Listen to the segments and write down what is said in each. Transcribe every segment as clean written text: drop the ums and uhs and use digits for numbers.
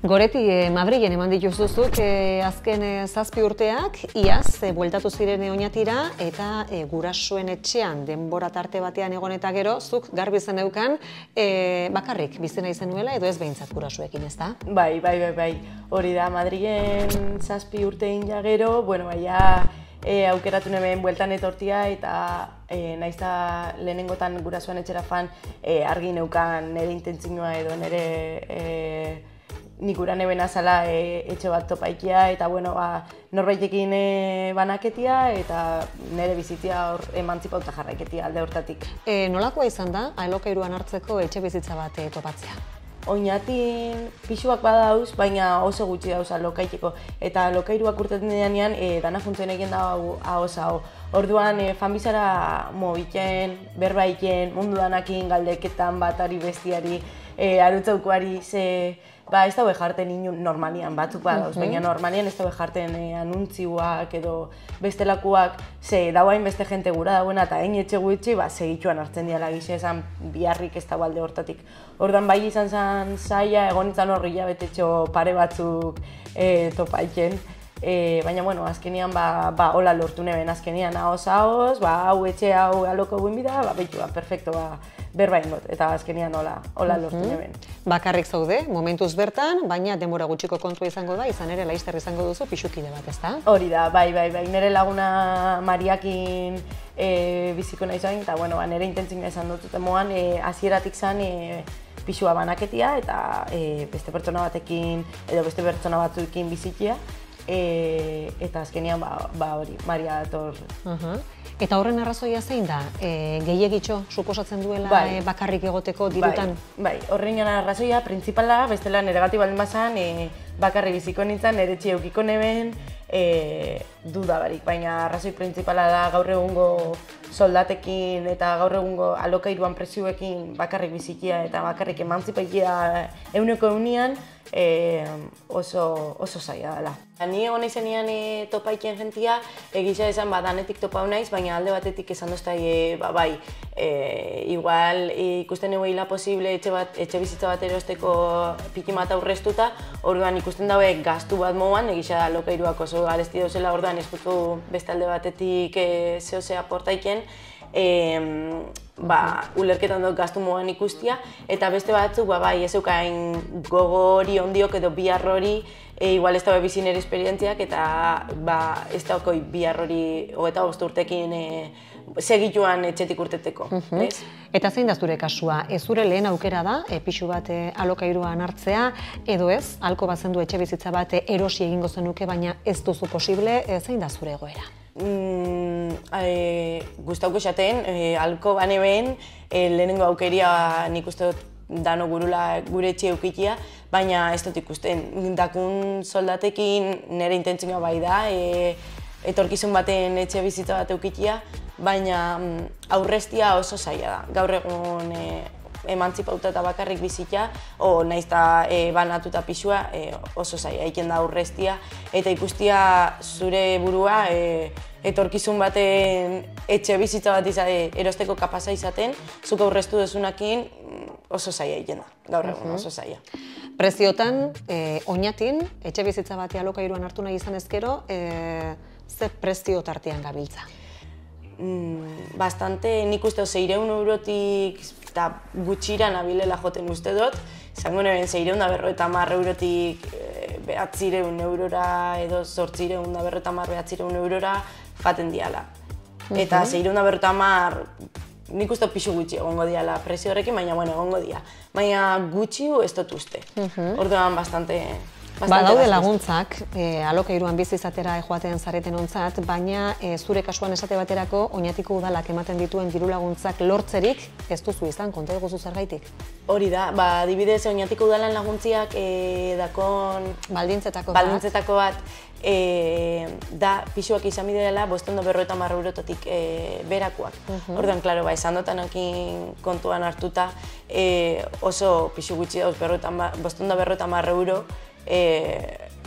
Goreti, Madrilen eman dituzuzuk azken 7 urteak, iaz bueltatu ziren Oñatira eta gurasoen etxean denbora tarte batean egon eta gero, zuk garbi zeneukan bakarrik bizi nahi zenuela edo ez behintzat gurasoekin, ezta? Bai. Hori da, Madrilen 7 urtein ja gero, aukeratu neben bueltan etortia eta naiz eta lehenengotan gurasoen etxera fan argi neukan nire intentzioa edo nire nik gura neben azala etxe bat topaikia eta norbaitekin banaketia eta nire bizitzia emantzipauta jarraiketia alde hortatik. Nolakoa izan da alokairuan hartzeko etxe bizitza bat topatzea? Oñatin pisuak badauz, baina oso gutxi dauz alokaiteko. Eta alokairuak urtetan denean dana juntzen egin da hau. Orduan fanbizara mobiken, berbaiken, mundu danakin galdeketan batari bestiari, arutzaukoari ez daue jarten inun normalian batzuk badauz, baina normalian ez daue jarten anuntzioak edo bestelakuak dauain beste jente gura dauena eta hain etxe gutxi segituan hartzen diala gize esan biharrik ez dago alde hortatik. Orduan bai izan zen zaila, egon nintzen horri jabetetxo pare batzuk topaiken. Baina, azkenian hola lortu neben, azkenian ahoz, hau etxe hau aloko guen bida, perfecto, berba ingot, eta azkenian hola lortu neben. Bakarrik zaude, momentuz bertan, baina denbora gutxiko kontua izango da, izan ere laizter izango duzu pixukide bat, ezta? Hori da, bai, nire laguna Mariakin biziko nahi zain, eta nire intentzioa izan dututen moan, hasieratik zen pixua banaketia, eta beste pertsona batekin, edo beste pertsona batzuekin bizikia, eta azkenian hori, Maria dator. Eta horren arrazoia zein da? Gehiegitxo suposatzen duela bakarrik egoteko dirutan? Bai, horren arrazoia, printzipala, bestela nire gati baldin bazan, bakarrik biziko nintzen, nire etxe eukiko neben, duda barik, baina arrazoi printzipala da gaur egungo soldatekin eta gaur egungo alokairuan prezioekin bakarrik bizikia eta bakarrik emantzipaikia euneko eunian oso zaila dela. Ni egon naizenean topaiken jentia, egisa esan danetik topau naiz, baina alde batetik esan doztai, igual ikusten egoila posible etxe bizitza bat erosteko pikimat aurreztuta, orduan ikusten daue gastu bat moan, egisa alokairuak oso garesti dauzela, orduan eskutu beste alde batetik zehozea portaiken, ulerketan dut gastu moan ikustia, eta beste batzuk ez eukain gogori ondiok edo bihar hori, igual ez dago bizin ere esperientziak, eta ez dago bihar hori 25 urtekin segituan etxetik urteteko. Eta zein da zure kasua? Zure lehen aukera da, pixu bat alokairuan hartzea, edo ez, halko bazendu etxe bizitza bat erosi egingo zenuke, baina ez duzu posible, zein da zure egoera? Gustauko esaten, halko baneben, lehenengo aukeria nik uste dut dano gurula gure etxe eukitia, baina ez dut ikusten. Dakun soldatekin nire intentzioa bai da, etorkizun baten etxe bizitza bat eukitia, baina aurreztia oso zaila da. Gaur egun emantzipauta eta bakarrik bizitza, nahiz eta banatuta pixua oso zaila, eiken da aurreztia, eta ikustia zure burua etorkizun baten etxe bizitza bat erosteko kapaza izaten, zuk aurreztu dezunakin oso zaila eiken da, gaur egun oso zaila. Preziotan, Oñatin, etxe bizitza bat alokairuan hartu nahi izan ezkero, ze prezio tartean gabiltza? Bastante, nik uste 600 eurotik eta gutxira nabilela joten uste dut. Zango neben 650 eurotik 900 eurora edo 850 eurora jaten diala. Eta 650 nik uste pisu gutxi egongo diala prezio horrekin, baina egongo dia. Baina gutxi ez dut uste. Orduan bastante... Badaude laguntzak, alokairuan bizi izatera joaten zareten ontzat, baina zure kasuan esate baterako Oñatiko udalak ematen dituen diru laguntzak lortzerik ez duzu izan, konta eguzu zergaitik? Hori da, adibidez Oñatiko udalan laguntziak dakon... Baldintzetako bat, da pixuak izan bidela 550 eurototik berakoak. Orduan, klaro, esan dutanokin kontuan hartuta oso pixu gutxi dauz 550 euro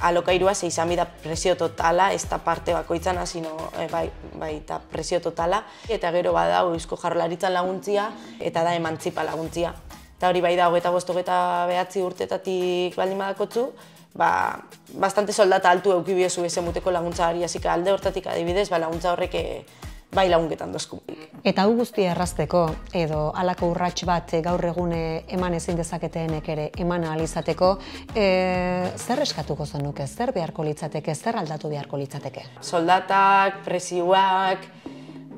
alokairua ze izan bida presio totala, ez da parte bakoitzana, sino bai eta presio totala. Eta gero badau Eusko Jaurlaritzan laguntzia eta da emantzipa laguntzia. Eta hori bai da 25-29 urtetatik baldin badakotzu, bastante soldata altu euki biozu esemuteko laguntza hori, hasika alde hortatik adibidez, laguntza horrek bai lagunketan dozkupik. Eta hau guztia errazteko, edo halako urrats bat gaur egun eman ezin dezaketeenek ere eman ahal izateko, zer eskatuko zenuke, zer beharko litzateke, zer aldatu beharko litzateke? Soldatak, presioak,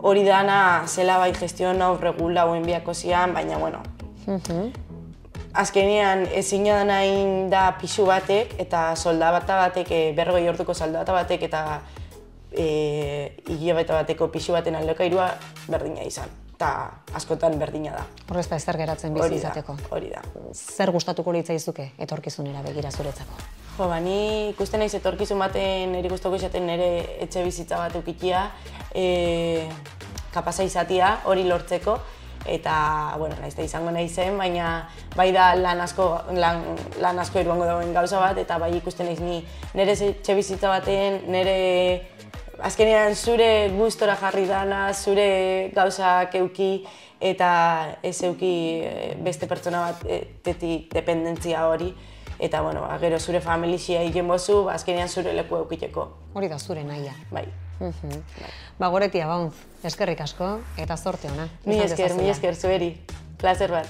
hori dana zela bai gestion hau regula hoen biako zian, baina bueno. Azkenean ezina danain da pixu batek eta soldata batek, 40 orduko soldata batek eta hilabete bateko pixu baten alokairua berdina izan. Eta askotan berdina da. Horrez ba ezer geratzen bizi izateko. Hori da. Zer gustatuko litzaizuke etorkizunera begira zuretzako? Jo, ni ikusten naiz etorkizun baten niri gustatuko izaten nire etxe bizitza bat ukitia, kapasa izatia hori lortzeko. Eta, bueno, naizte izango naizen, baina bai da lan asko eruango dagoen gauza bat, eta bai ikusten naiz ni nire etxe bizitza baten, nire azkenean zure gustora jarri dana, zure gauzak euki, eta ez euki beste pertsona batetik dependentzia hori. Eta, bueno, gero zure familixia egin bozu, azkenean zure leku eukiteko. Hori da zure nahia. Bai. Goretia Baunz, eskerrik asko eta zorte ona. Mi esker zueri, plazer bat.